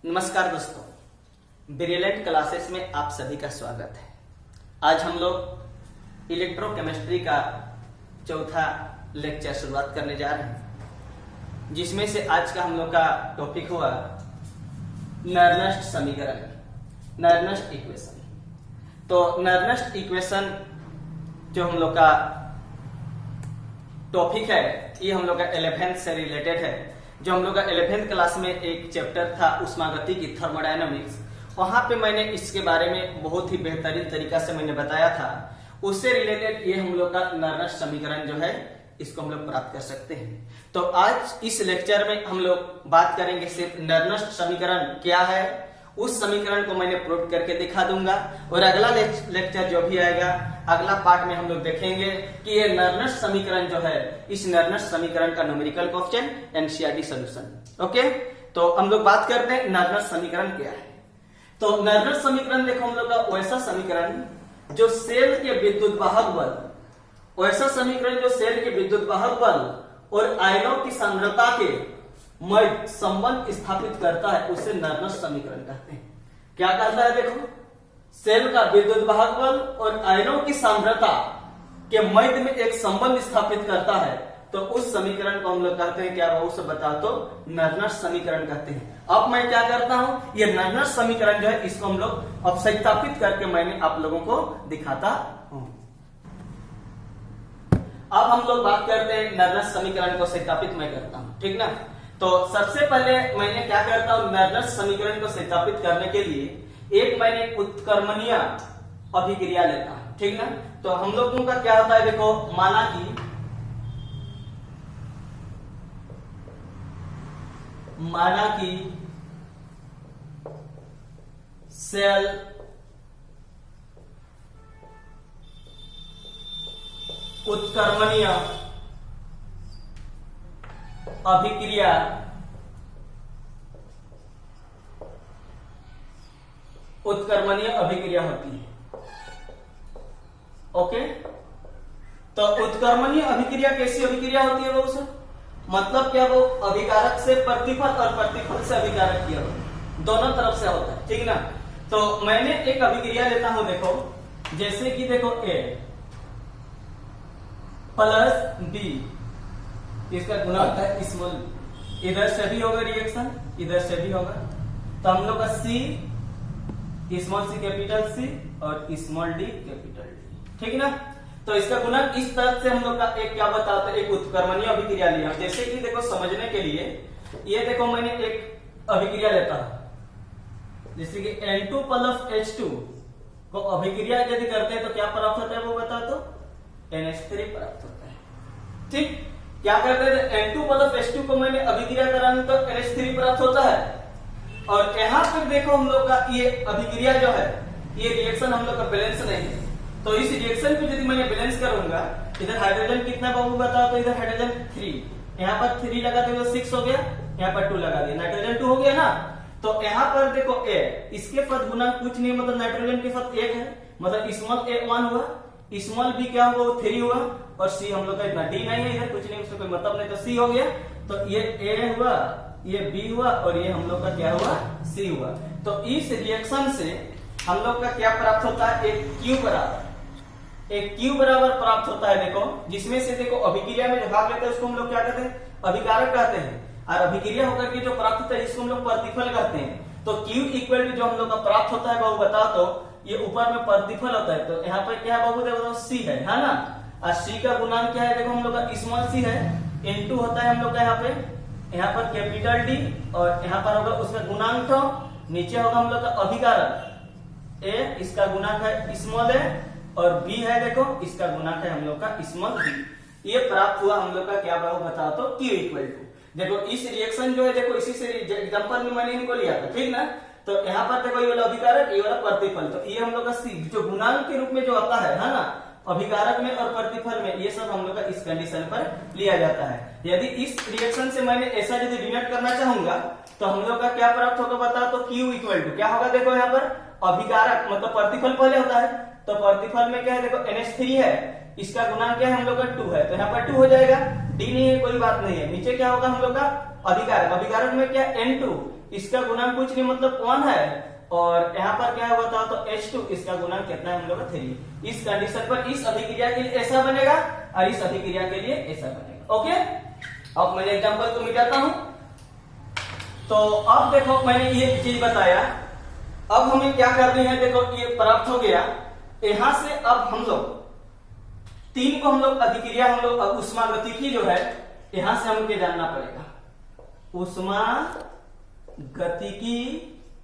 नमस्कार दोस्तों, brilliant classes में आप सभी का स्वागत है। आज हम लोग इलेक्ट्रोकेमिस्ट्री का चौथा लेक्चर शुरुआत करने जा रहे हैं, जिसमें से आज का हम लोग का टॉपिक हुआ नर्नस्ट समीकरण, नर्नस्ट इक्वेशन। तो नर्नस्ट इक्वेशन जो हम लोग का टॉपिक है, ये हम लोग का 11th से रिलेटेड है। जो हम लोग का 11th क्लास में एक चैप्टर था ऊष्मागतिकी, थर्मोडायनामिक्स, वहां पे मैंने इसके बारे में बहुत ही बेहतरीन तरीका से मैंने बताया था। उससे रिलेटेड ये हम लोग का नर्नस्ट समीकरण जो है, इसको हम लोग प्राप्त कर सकते हैं। तो आज इस लेक्चर में हम लोग बात करेंगे सिर्फ नर्नस्ट समीकरण क्या है, उस समीकरण को मैंने प्रूव करके दिखा दूंगा। और अगला लेक्चर जो भी आएगा, अगला पार्ट में हम लोग देखेंगे कि ये नर्नस्ट समीकरण जो है, इस नर्नस्ट समीकरण का numerical coefficient NCERT solution. Okay, तो हम लोग बात करते हैं नर्नस्ट समीकरण क्या है। तो नर्नस्ट समीकरण देखो, हम लोग का वैसा समीकरण जो सेल के विद्युत वाहक बल, वैसा समीकरण जो सेल के विद्युत वाहक बल और आयनों की सांद्रता के मध्य संबंध स्थापित करता है, उसे नर्नस्ट समीकरण कहते हैं। क्या करता है देखो, सेल का विद्युत वाहक बल और आयनों की सांद्रता के मध्य में एक संबंध स्थापित करता है, तो उस समीकरण को हम लोग कहते हैं क्या, वो से बता तो नर्नस्ट समीकरण कहते हैं। अब मैं क्या करता हूं, ये नर्नस्ट समीकरण जो है, इसको हम लोग अब सत्यापित करके मैंने आप लोगों को दिखाता हूं। अब हम लोग बात करते हैं नर्नस्ट समीकरण को सत्यापित मैं करता हूं, ठीक ना। तो सबसे पहले मैंने क्या करता हूं, नर्नस्ट समीकरण को सत्यापित करने के लिए एक मैंने उत्क्रमणीय अभिक्रिया लेता हूं, ठीक ना। तो हम लोगों का क्या होता है देखो, माना कि सेल उत्क्रमणीय अभिक्रिया होती है। ओके, तो उत्क्रमणीय अभिक्रिया कैसी अभिक्रिया होती है, वो सर मतलब क्या, वो अभिकारक से प्रतिफल और प्रतिफल से अभिकारक किया दोनों तरफ से होता है, ठीक ना। तो मैंने एक अभिक्रिया लेता हूं, देखो जैसे कि देखो A प्लस B, इसका गुना होता है स्मॉल, इधर से भी होगा रिएक्शन, इधर से भी होगा। तो हम लोग का C, small C capital C और स्मॉल d कैपिटल D, ठीक ना। तो इसका गुना इस तरह से हम लोग का एक क्या बताते हैं, एक उत्क्रमणीय अभिक्रिया लिया। जैसे कि देखो समझने के लिए, ये देखो मैंने एक अभिक्रिया लेता हूं, जैसे कि N2 प्लस H2 को अभिक्रिया यदि करते हैं तो क्या प्राप्त होता है, वो बता तो NH3 प्राप्त होता है, ठीक। क्या करते थे, N2 प्लस H2 को मैंने अभिक्रिया कराने तो NH3 प्राप्त होता है। और यहाँ पर देखो हम लोग का ये अभिक्रिया जो है, ये रिएक्शन हम लोग का बैलेंस नहीं है। तो इस रिएक्शन को यदि मैं बैलेंस करूंगा, इधर हाइड्रोजन कितना बाबू बताओ, तो इधर हाइड्रोजन 3, यहाँ पर 3 लगा तो 6 हो गया, यहाँ पर 2 लगा दिया, नाइट्रोजन 2 हो गया ना। तो यहाँ पर देखो A, इसके पद गुना कुछ नहीं, मतलब नाइट्रोजन के पद 1 है, मतलब स्मॉल A 1 हुआ, स्मॉल B क्या हुआ, वो 3 हुआ, और C हम लोग का इतना D नहीं है, इधर कुछ नहीं, उससे कोई मतलब नहीं, तो C हो गया। तो ये A हुआ, ये B हुआ, और ये हम लोग का क्या हुआ, C हुआ। तो इस रिएक्शन से हम लोग का क्या प्राप्त होता है, एक Q बराबर प्राप्त होता है। देखो जिसमें से देखो अभिक्रिया में जो भाग लेते हैं उसको हम लोग क्या कहते हैं, अभिकारक कहते हैं, और अभिक्रिया होकर के जो प्राप्त होता है इसको हम लोग प्रतिफल कहते हैं। तो Q इक्वल टू जो हम लोग का प्राप्त होता है बाबू बता तो, ये ऊपर में प्रतिफल होता है, तो यहाँ पर क्या है बाबू देखो C है ना, और C का गुणांक क्या है, देखो हम लोग का स्मॉल c है, इनटू होता है हम लोग का यहाँ पर कैपिटल D, और यहाँ पर होगा उसका गुणांक, तो नीचे होगा हम लोग का अभिकारक A, इसका गुणांक है स्मॉल a, और B है देखो इसका गुणांक है हम लोग का स्मॉल b। ये प्राप्त हुआ हम लोग का क्या बाबू बता तो Q इक्वल टू, देखो इस रिएक्शन जो है, देखो इसी से एग्जांपल में मैंने इनको लिया था, ठीक ना। तो यहाँ पर देखो ये वाला अभिकारक, ये वाला प्रतिफल, तो ये हम लोग का C जो गुणांक के रूप में जो आता है ना, अभिकारक में और प्रतिफल में, ये सब हम लोग का इस कंडीशन पर लिया जाता है। यदि इस रिएक्शन से मैंने ऐसा यदि डिनोट करना चाहूंगा, तो हम लोग का क्या प्राप्त होगा बता तो Q इक्वल टू क्या होगा, देखो यहाँ पर अभिकारक मतलब प्रतिफल पहले होता है, तो प्रतिफल में क्या है देखो NH3 है, इसका गुणांक क्या है हम लोग का 2 है, तो यहाँ पर 2 हो जाएगा, D नहीं है कोई बात नहीं है। नीचे क्या होगा हम लोग का अभिकारक, अभिकारक में क्या N2, इसका गुणांक कुछ नहीं मतलब 1 है, और यहाँ पर क्या है बताओ तो H2, इसका गुणांक कितना है हम लोग का 3। इस कंडीशन पर इस अभिक्रिया के लिए ऐसा बनेगा और इस अभिक्रिया के लिए ऐसा बनेगा। ओके, अब मैं एग्जांपल को मिटाता हूं। तो अब देखो मैंने ये चीज बताया, अब हमें क्या करनी है, देखो ये प्राप्त हो गया। यहां से अब हम लोग 3 को हम लोग अभिक्रिया हम लोग ऊष्मागतिकी जो है यहां से हमको जानना पड़ेगा, ऊष्मागतिकी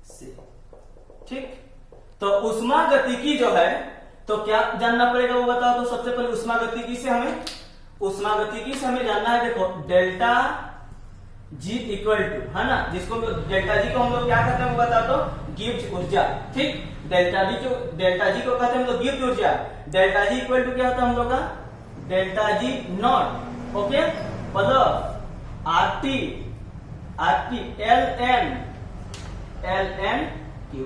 से। ठीक, तो ऊष्मागतिकी जो है तो क्या जानना पड़ेगा वो बताओ तो। सबसे पहले ऊष्मागतिकी से हमें जानना है, देखो डेल्टा जी इक्वल टू, है ना, जिसको डेल्टा जी को हम लोग क्या कहते हैं वो बता दो, गिब्स ऊर्जा। ठीक, डेल्टा जी को कहते हैं हम लोग गिब्स ऊर्जा। डेल्टा जी इक्वल टू क्या होता है हम लोग का, delta G naught, okay, plus RT L N Q.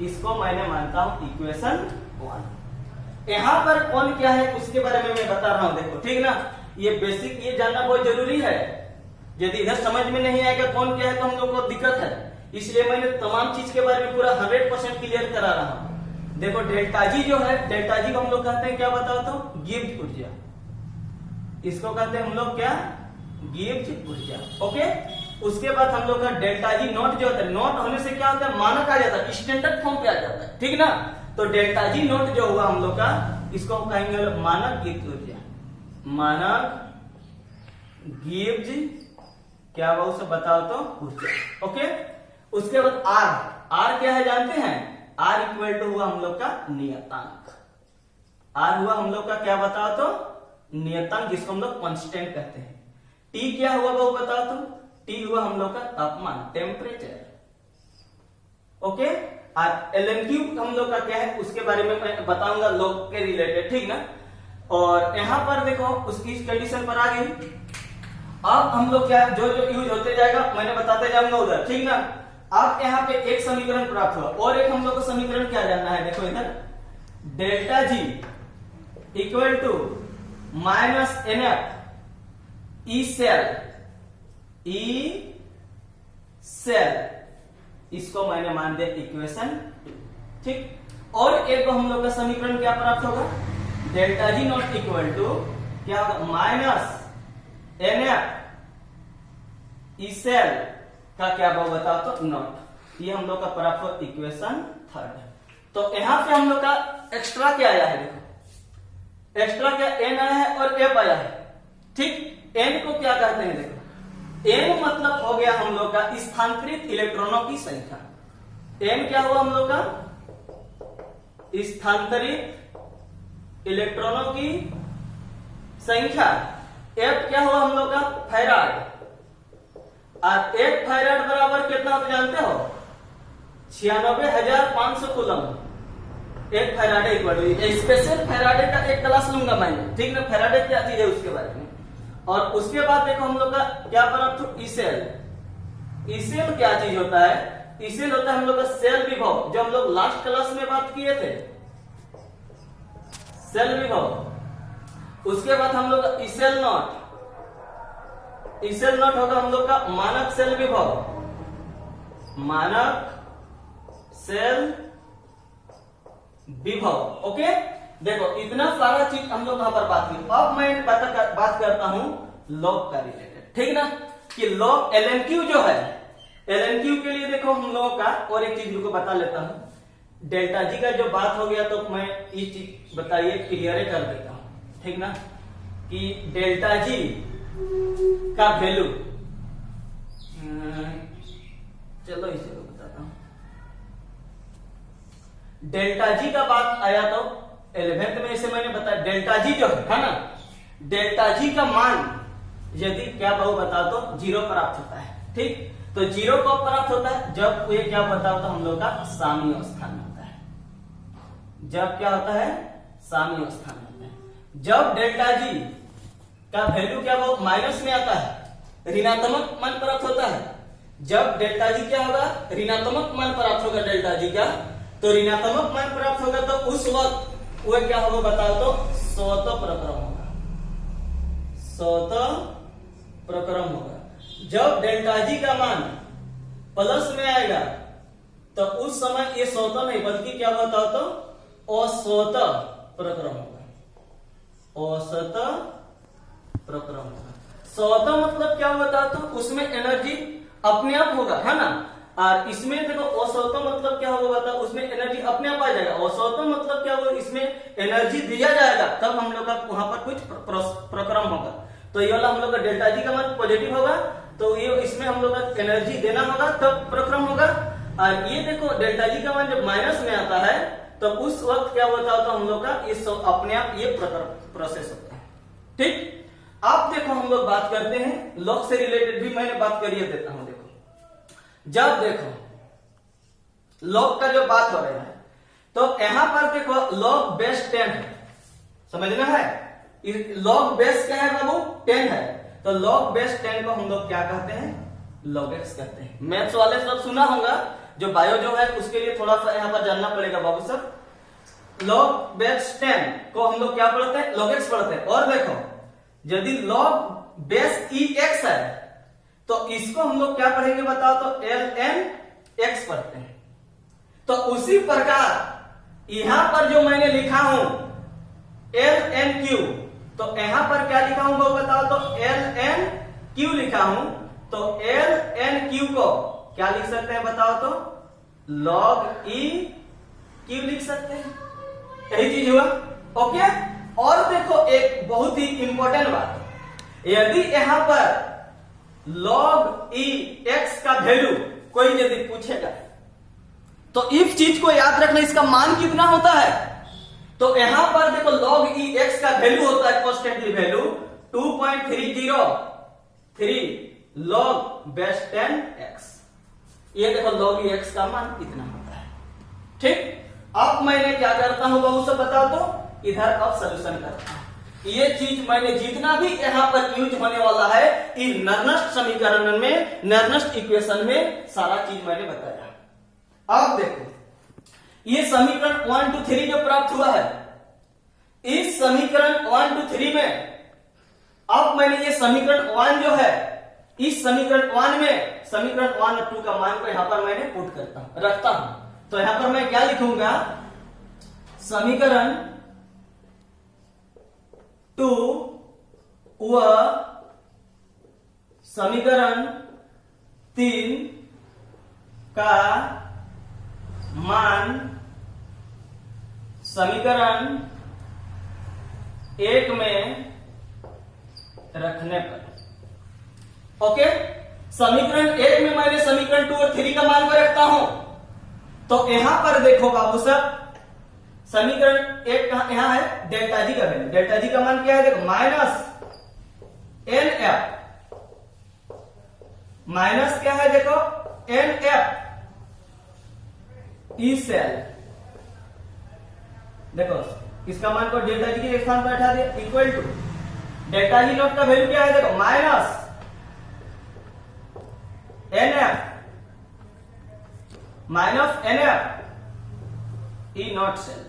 इसको मैंने मानता हूं इक्वेशन 1। यहां पर कौन क्या है उसके बारे में मैं बता रहा हूं, देखो ठीक ना, ये बेसिक ये जानना बहुत जरूरी है। यदि इधर समझ में नहीं आएगा कौन क्या है तो हम लोग को दिक्कत है, इसलिए मैंने तमाम चीज के बारे में पूरा 100% क्लियर करा रहा हूं। देखो डेल्टा जी जो है, डेल्टा जी को हम लोग कहते हैं क्या बताओ तो, गिब्स ऊर्जा। इसको कहते हैं हम लोग क्या, गिब्स ऊर्जा। ओके, उसके बाद हम लोग का डेल्टा जी नॉट जो होता है, नॉट होने से क्या होता है, मानक आ जाता है, स्टैंडर्ड फॉर्म पे आ जाता है। ठीक ना, तो डेल्टा जी नॉट जो हुआ हम लोग का, इसको हम कहेंगे मानक गिब्स ऊर्जा, मानक गिब्स क्या हुआ उसे बताओ तो ऊर्जा। ओके, उसके बाद आर क्या है जानते हैं, आर इक्वल टू हुआ हम लोग का नियतांक। आर हुआ हम लोग का क्या बताओ तो, नियतांक, जिसको हम लोग कांस्टेंट कहते हैं। टी क्या हुआ वो बताओ तो, टी हुआ हम लोग का तापमान, टेम्परेचर। ओके, और एलएनक्यू हम लोग का क्या है उसके बारे में मैं बताऊंगा लॉग के रिलेटेड। ठीक ना, और यहां पर देखो उसकी कंडीशन पर आ गई। अब हम लोग क्या जो यूज होते जाएगा मैंने बताते जाऊंगा उधर। ठीक ना, अब यहाँ पे एक समीकरण प्राप्त हुआ और एक हम लोग को समीकरण क्या जानना है, देखो इधर delta G equal to minus NF E cell, इसको मैंने मान दिया इक्वेशन। ठीक, और एक हम लोग का समीकरण क्या प्राप्त होगा, delta G naught equal to क्या होगा, माइनस एनएफ ई सेल का क्या भाव बताओ तो नॉट। ये हम लोग का प्राप्त हो इक्वेशन 3। तो यहां पे हम लोग का एक्स्ट्रा क्या आया है, देखो एक्स्ट्रा क्या एन आया है और एफ आया है। ठीक, एन को क्या कहते हैं, देखो एन मतलब हो गया हम लोग का स्थानांतरित इलेक्ट्रॉनों की संख्या। एन क्या हुआ हम लोग का, स्थानांतरित इलेक्ट्रॉनों की संख्या। एफ क्या हुआ हम लोग का, फैराड। और एक फैराड बराबर कितना आप जानते हो, 96,500 कूलम। एक faraday equal to, special faraday का एक क्लास लूंगा मैं। ठीक ना, फैराडे क्या चीज है उसके बारे में। और उसके बाद देखो हम लोग का क्या प्राप्त हो, ईसेल। ईसेल क्या चीज होता है, ईसेल होता है हम लोग का सेल विभव, जो हम लोग लास्ट क्लास में बात किए थे, सेल विभव। उसके बाद हम लोग ईसेल नॉट, ईसेल नॉट होगा हम लोग का मानक सेल विभव, मानक सेल विभव। ओके, देखो इतना सारा चीज हम लोग यहां पर बात की। अब मैं बात करता हूं लॉग का रिलेटेड। ठीक ना, कि लॉग एलएनक्यू जो है, एलएनक्यू के लिए देखो हम लोगों का और एक चीज को बता लेता हूं। डेल्टा जी का जो बात हो गया तो मैं ये चीज बताइए क्लियर कर देता हूं। ठीक ना, कि डेल्टा जी का वैल्यू, चलो इसे बताता हूं। डेल्टा जी का बात आया तो 11th में इसे मैंने बताया, डेल्टा जी जो है ना, डेल्टा जी का मान यदि क्या बहु बताओ तो 0 प्राप्त होता है। ठीक, तो 0 कब प्राप्त होता है, जब ये क्या बताओ तो हम लोग का साम्य अवस्था में होता है। जब क्या होता है, साम्य अवस्था में होता है। जब डेल्टा जी का वैल्यू क्या वो माइनस में आता है, ऋणात्मक मान प्राप्त होता है। जब डेल्टा जी क्या होगा, ऋणात्मक मान प्राप्त होगा डेल्टा जी का, तो ऋणात्मक मान प्राप्त होगा तो उस वक्त वो क्या होगा बताओ तो स्वतः प्रक्रम होगा, स्वतः प्रक्रम होगा। जब डेल्टा जी का मान प्लस में आएगा तो उस समय ये स्वतः नहीं बल्कि क्या होता तो असतः प्रक्रम होगा। असतः प्रक्रम होगा। स्वतः मतलब क्या होता तो उसमें एनर्जी अपने आप होगा, है ना। और इसमें देखो असतः मतलब क्या होगा बता, उसमें एनर्जी अपने आप आ जाएगा। असतः मतलब क्या होगा, इसमें एनर्जी दिया जाएगा तब हम लोग का वहां पर कुछ प्रक्रम होगा। तो ये वाला हम लोग का डेल्टा जी का मान पॉजिटिव होगा, तो ये इसमें हम लोग का एनर्जी देना होगा तब प्रक्रम होगा। और ये देखो डेल्टा जी का मान जब माइनस में आता है तो उस वक्त क्या होता है, तो हम लोग का इस अपने आप ये प्रोसेस होता है। ठीक, अब देखो हम लोग बात करते हैं लॉग से रिलेटेड भी मैंने बात करिए देता हूं। देखो जब देखो लॉग का जो बात हो रहा है तो यहां पर देखो लॉग बेस 10 है, समझना है। लॉग बेस क्या है बाबू, 10 है। तो लॉग बेस 10 को हम लोग क्या कहते हैं, लॉग एक्स कहते हैं। मैथ्स वाले सब सुना होगा, जो बायो जो है उसके लिए थोड़ा सा यहाँ पर जानना पड़ेगा बाबू सब। लॉग बेस 10 को हम लोग क्या पढ़ते हैं, लॉग एक्स पढ़ते हैं। और देखो यदि लॉग बेस ई एक्स है तो इसको हम लोग क्या पढ़ेंगे बताओ, तो एल एन एक्स पढ़ते हैं। तो उसी प्रकार यहां पर जो मैंने लिखा हूं एल एन क्यू, तो यहां पर क्या लिखा हूं वो बताओ, तो एल एन क्यू लिखा हूं। तो एल एन क्यू को क्या लिख सकते हैं बताओ, तो लॉग ई क्यू लिख सकते हैं। यही चीज हुआ, ओके। और देखो एक बहुत ही इंपॉर्टेंट बात, यदि यहां पर लॉग ई एक्स का वैल्यू कोई यदि पूछेगा तो इस चीज को याद रखना, इसका मान कितना होता है। तो यहां पर देखो लॉग ई एक्स का वैल्यू होता है constantly value 2.303 log base 10 x. ये देखो लॉग ई एक्स का मान कितना होता है। ठीक, अब मैंने क्या करता हूं बाबू सब बताओ, तो इधर अब सोल्यूशन करता हूं। ये चीज मैंने जितना भी यहां पर यूज होने वाला है इन नर्नस्ट समीकरण में, नर्नस्ट इक्वेशन में सारा चीज मैंने बताया। अब देखो ये समीकरण 1 2 3 जो प्राप्त हुआ है, इस समीकरण 1 2 3 में अब मैंने ये समीकरण 1 जो है, इस समीकरण 1 में समीकरण 1 और 2 का मान को यहां पर मैंने पुट करता हूं, रखता हूं। तो यहां पर मैं क्या लिखूंगा, समीकरण 2 व समीकरण 3 का मान समीकरण 1 में रखने पर, ओके। समीकरण 1 में मैंने समीकरण 2 और 3 का मान को रखता हूं। तो यहां पर देखो बाबू साहब, समीकरण 1 यहां है डेल्टा जी का वैल्यू, डेल्टा जी का मान क्या है देखो, माइनस एन एफ, माइनस क्या है देखो एन एफ ई सेल। देखो इसका मान को डेल्टा जी के स्थान पर बैठा दिया, equal to delta G naught का वैल्यू क्या है देखो, minus N F minus N F E naught cell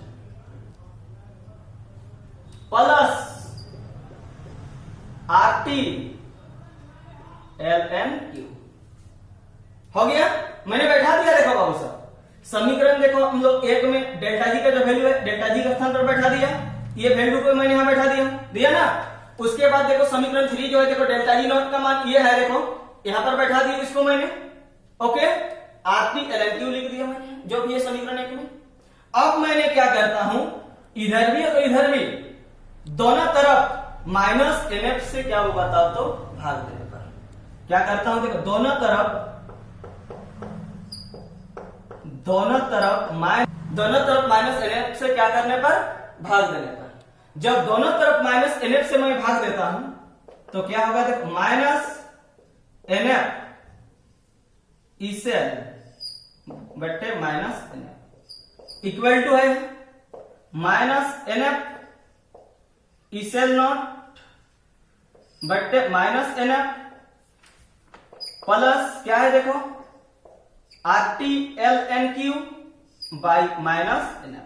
plus RT L N Q. हो गया, मैंने बैठा दिया। देखो बाबू साहब समीकरण देखो हम लोग 1 में डेल्टा जी का जो वैल्यू है डेल्टा जी का स्थान पर बैठा दिया, ये वैल्यू को मैंने यहां बैठा दिया ना। उसके बाद देखो समीकरण 3 जो है देखो डेल्टा जी नॉट का मान ये है, देखो यहां पर बैठा दिया इसको मैंने, okay. RT L N Q लिख दिया मैंने, जो भी है समीकरण 1 में। अब मैंने क्या करता हूं, इधर भी और इधर भी दोनों तरफ माइनस एन एफ से क्या वो बताओ, तो भाग देने पर क्या करता हूं देखो, दोनों तरफ माइनस एन एफ से क्या करने पर, भाग देने पर। जब दोनों तरफ माइनस एन एफ से मैं भाग देता हूं तो क्या होगा देखो, माइनस एन एफ इसे बट्टे minus N F equal to है minus N F E cell naught बट्टे माइनस एन एफ प्लस क्या है देखो, R T L N Q by minus N F.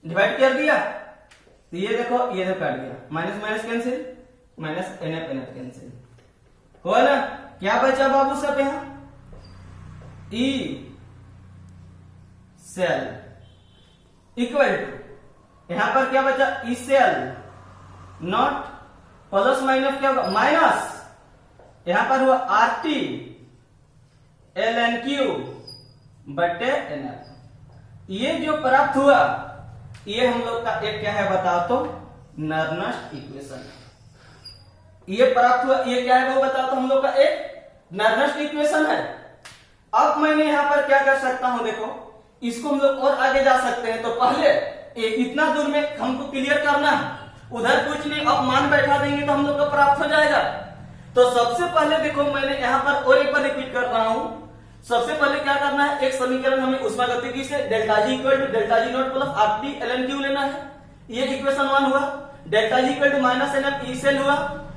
Divide कर दिया तो ये देखो ये काट दिया, minus minus cancel, minus N F cancel हुआ ना। क्या बचा बाबू सब, यहां ई सेल इक्वल टू, यहां पर क्या बचा, E cell naught plus minus क्या होगा, माइनस, यहां पर हुआ R T L N Q बटे एन एफ। ये जो प्राप्त हुआ ये हम लोग का एक क्या है बताओ तो, नर्नस्ट इक्वेशन। ये प्राप्त हुआ ये क्या है वो बताओ तो हम लोग का एक नर्नस्ट इक्वेशन है। अब मैंने यहां पर क्या कर सकता हूं, देखो इसको हम लोग और आगे जा सकते हैं। तो पहले इतना दूर में हमको क्लियर करना है, उधर कुछ नहीं, अब मान बैठा देंगे तो हम लोग का प्राप्त हो जाएगा। तो सबसे पहले देखो मैंने यहां पर और एक बार रिपीट कर रहा हूं, सबसे पहले क्या करना है, एक समीकरण हमें उष्मागतिकी से delta G equal to delta G naught plus R T L N Q लेना है। ये इक्वेशन 1 हुआ। Delta G equal to minus N F E cell हुआ,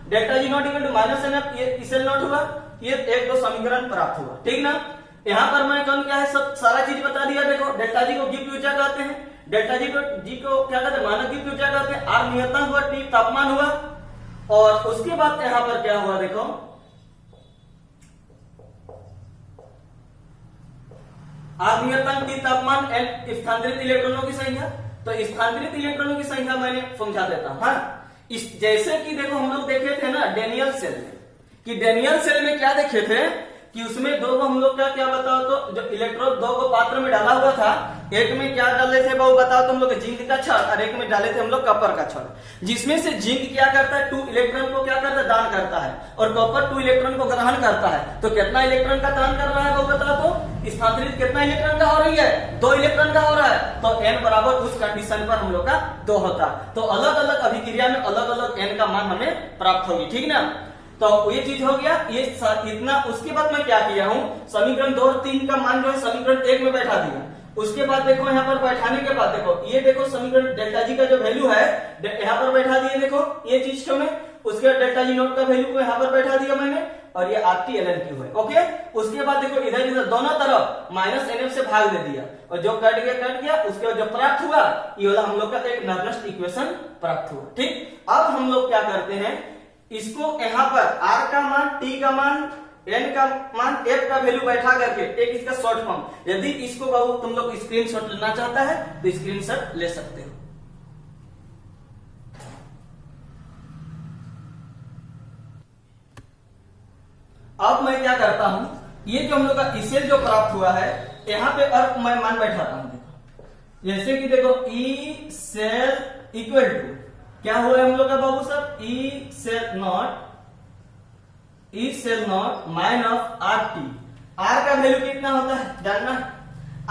delta G naught equal to minus N F E cell naught हुआ। ये एक दो समीकरण प्राप्त हुआ, ठीक ना। यहां पर मैं कौन क्या है सब सारा चीज बता दिया। देखो डेल्टा जी को गिफ्ट ऊर्जा कहते हैं, डेल्टा जी को क्या कहते हैं, मानक गिफ्ट ऊर्जा कहते हैं। आर नियतांक हुआ, टी तापमान हुआ, और उसके बाद यहां पर क्या हुआ देखो, आर नियतांक, टी तापमान, एन स्थानांतरित इलेक्ट्रॉनों की संख्या। तो स्थानांतरित इलेक्ट्रॉनों की संख्या मैंने समझा देता हूं। हाँ, इस जैसे कि देखो हम लोग देखे थे ना डेनियल सेल में, कि डेनियल सेल में क्या देखे थे कि उसमें दो हम लोग क्या बताओ तो, जो इलेक्ट्रोड दो को पात्र में डाला हुआ था, एक में क्या डाले थे वो बताओ तो हम लोग जिंक का छड़, और एक में डाले थे हम लोग कॉपर का छड़। जिसमें से जिंक क्या करता है, 2 इलेक्ट्रॉन को क्या करता है, दान करता है, और कॉपर 2 इलेक्ट्रॉन को ग्रहण करता है। तो कितना इलेक्ट्रॉन का दान कर रहा है वो बताओ तो, स्थानांतरित कितना इलेक्ट्रॉन का हो रही है, 2 इलेक्ट्रॉन का हो रहा है। तो एन बराबर उस कंडीशन पर हम लोग का 2 होता। तो अलग अलग अभिक्रिया में अलग अलग एन का मान हमें प्राप्त होगी, ठीक ना। तो ये चीज हो गया, ये इतना। उसके बाद मैं क्या किया हूं, समीकरण 2 और 3 का मान जो है समीकरण 1 में बैठा दिया। उसके बाद देखो यहाँ पर बैठाने के बाद देखो ये देखो समीकरण डेल्टा जी का जो वैल्यू है यहाँ पर बैठा दिए, देखो ये चीज को मैं। उसके बाद डेल्टा जी नोट का वैल्यू को यहाँ पर बैठा दिया मैंने, और ये R T L N Q है, ओके। उसके बाद देखो इधर इधर दोनों तरफ माइनस एन एफ से भाग दे दिया, और जो कट गया। उसके बाद जो प्राप्त हुआ ये वाला हम लोग का एक नर्नस्ट इक्वेशन प्राप्त हुआ, ठीक। अब हम लोग क्या करते हैं, इसको यहाँ पर R का मान, T का मान, N का मान, F का वैल्यू बैठा करके एक इसका शॉर्ट फॉर्म, यदि इसको बाबू तुम लोग स्क्रीनशॉट लेना चाहता है तो स्क्रीनशॉट ले सकते हो। अब मैं क्या करता हूं, ये जो हम लोग का इसेल जो प्राप्त हुआ है यहाँ पे और मैं मान बैठाता हूं। देखो जैसे कि देखो ई सेल इक्वल टू क्या हुआ है हम लोग का बाबू साहब, E cell naught minus R T. R का वैल्यू कितना होता है जानना।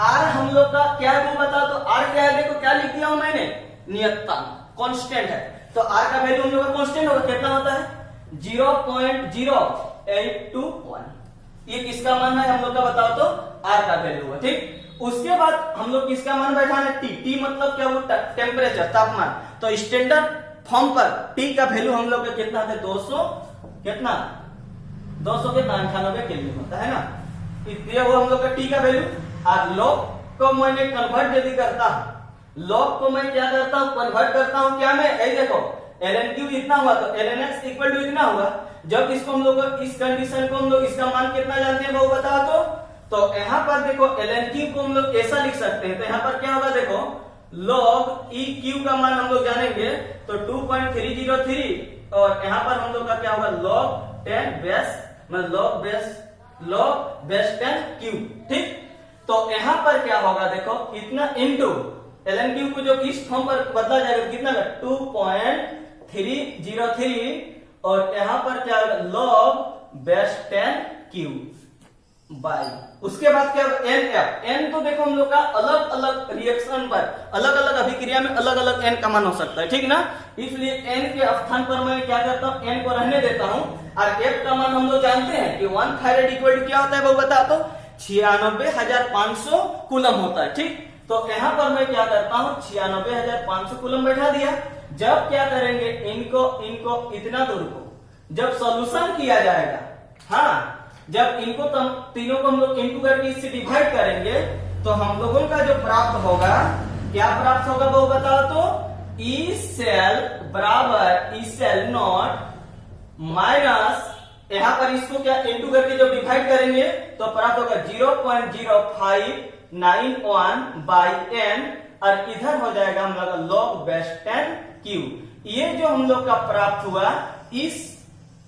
आर हम लोग का क्या है वो बता दो। आर क्या है, देखो क्या लिख दिया हूं मैंने, नियतांक, कांस्टेंट है। तो आर का वैल्यू हम लोग का कांस्टेंट होगा, कितना होता है 0.0821। ये किसका मान है हम लोग का बताओ तो, आर का वैल्यू हुआ, ठीक। उसके बाद हम लोग किसका मान बैठाना है, टी। टी मतलब क्या, वो टेम्परेचर, तापमान। तो स्टैंडर्ड फॉर्म पर टी का वैल्यू हम लोग का कितना है, 200 कितना 200 के 98 केल्विन होता है ना। इसलिए वो हम लोग का टी का वैल्यू। आज लॉग को मैंने कन्वर्ट यदि करता हूं, लॉग को मैं क्या करता हूं, कन्वर्ट करता हूं क्या मैं, ये देखो ln क्यूब इतना हुआ तो ln x इक्वल टू इतना हुआ। जब इसको हम लोग इस कंडीशन को हम लोग इसका मान कितना जानते हैं वो बताओ तो यहाँ पर देखो ln क्यूब को हम लोग ऐसा लिख सकते हैं। तो यहाँ पर क्या होगा देखो, log e क्यूब का मान हम लोग जानेंगे तो 2.303, और यहाँ पर हम लोग का क्या होगा log 10 बेस, मतलब log बेस 10 क्यूब, ठीक। तो यहाँ पर क्या होगा देखो, इतना इंटू ln क्यूब को जो इस फॉर्म पर बदला जाएगा कितना 2.303, और यहाँ पर क्या होगा log बेस 10 क्यूब बाई। उसके बाद क्या एन एफ। एन तो देखो हम लोग का अलग अलग रिएक्शन पर, अलग अलग अभिक्रिया में अलग अलग एन का मान हो सकता है, ठीक ना। इसलिए एन के स्थान पर मैं क्या करता हूं, एन को रहने देता हूं, और एफ का मान हम लोग जानते हैं कि 1 थायराइड इक्वल टू क्या होता है वो बता दो, 96,500 कूलम होता है, ठीक। तो यहाँ पर मैं क्या करता हूँ, 96,500 कूलम बैठा दिया। जब क्या करेंगे, इनको इतना दूर को जब सोल्यूशन किया जाएगा, हाँ, जब इनको तीनों को हम लोग इनटू करके इससे डिवाइड करेंगे तो हम लोगों का जो प्राप्त होगा, क्या प्राप्त होगा वो बताओ तो, ई सेल बराबर ई सेल नॉट माइनस यहाँ पर इसको क्या इंटू करके जब डिवाइड करेंगे तो प्राप्त होगा 0.0591 बाई n, और इधर हो जाएगा हम लोग log बेस 10 क्यू। ये जो हम लोग का प्राप्त हुआ, इस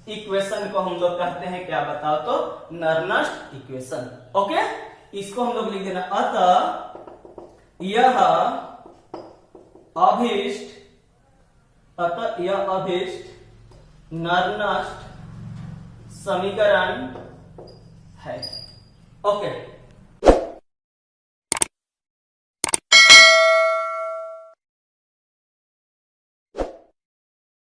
इक्वेशन को हम लोग कहते हैं क्या बताओ तो, नर्नस्ट इक्वेशन। ओके, इसको हम लोग लिख देना। अतः यह अभीष्ट नर्नस्ट समीकरण है। ओके